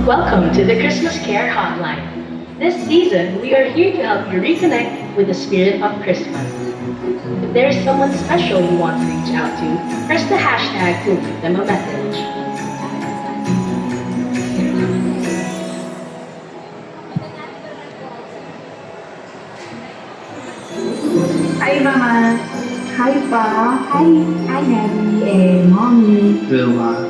Welcome to the Christmas Care Hotline. This season, we are here to help you reconnect with the spirit of Christmas. If there is someone special you want to reach out to, press the hashtag to leave them a message. Hi, Mama. Hi, Pa. Hi, Daddy and Mommy. Wilma,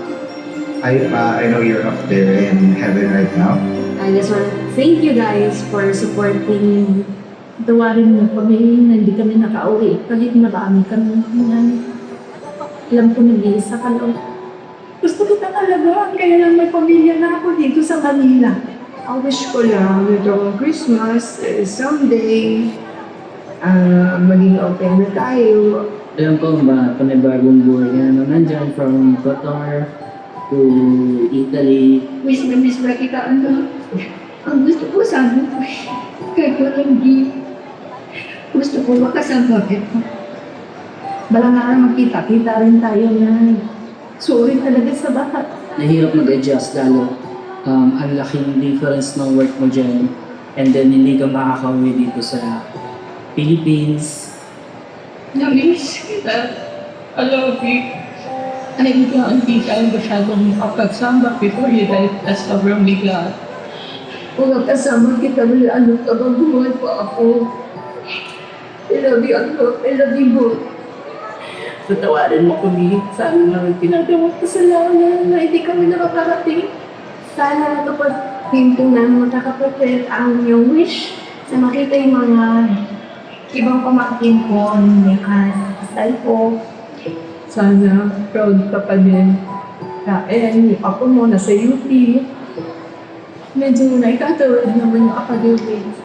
hi pa, I know you're up there in heaven right now. I just want to thank you guys for supporting. Tawarin mo kami na hindi kami nakauwi. Kahit marami kami. Alam ko nag-iisa ka lang. Gusto ko talaga. Kaya lang may pamilya na ako dito sa Manila. I wish ko lang itong Christmas someday maging open na tayo. Alam ko ba, panibagong buhay na nandyan from Qatar to Italy. Miss na kita, ano? Ang gusto ko sana, kahit walang gift, gusto ko makasama kita. Balang araw magkita-kita rin tayo na sorry talaga sa bahat. Nahirap mag-adjust lalo. Ang laking difference ng work mo dyan. And then hindi ka makakauwi dito sa Philippines. Na-miss kita. I love you. Ay, hindi tayo masyadong makapagsambat before you died. That's sobrang bigla. Kung kasama kita, ano ka ba buhay pa ako? I love you, Uncle. I love you both. Tatawarin mo kami. Sana namin pinagawang kasalanan na hindi kami nakakarating. Sana kapag pinto na makakapagpit ang iyong wish na makita yung mga ibang pamangkin ko, may kasal ko. Sana proud ka pa din. Kain, yung ako mo nasa UP. Medyo naikatawad naman yung academics.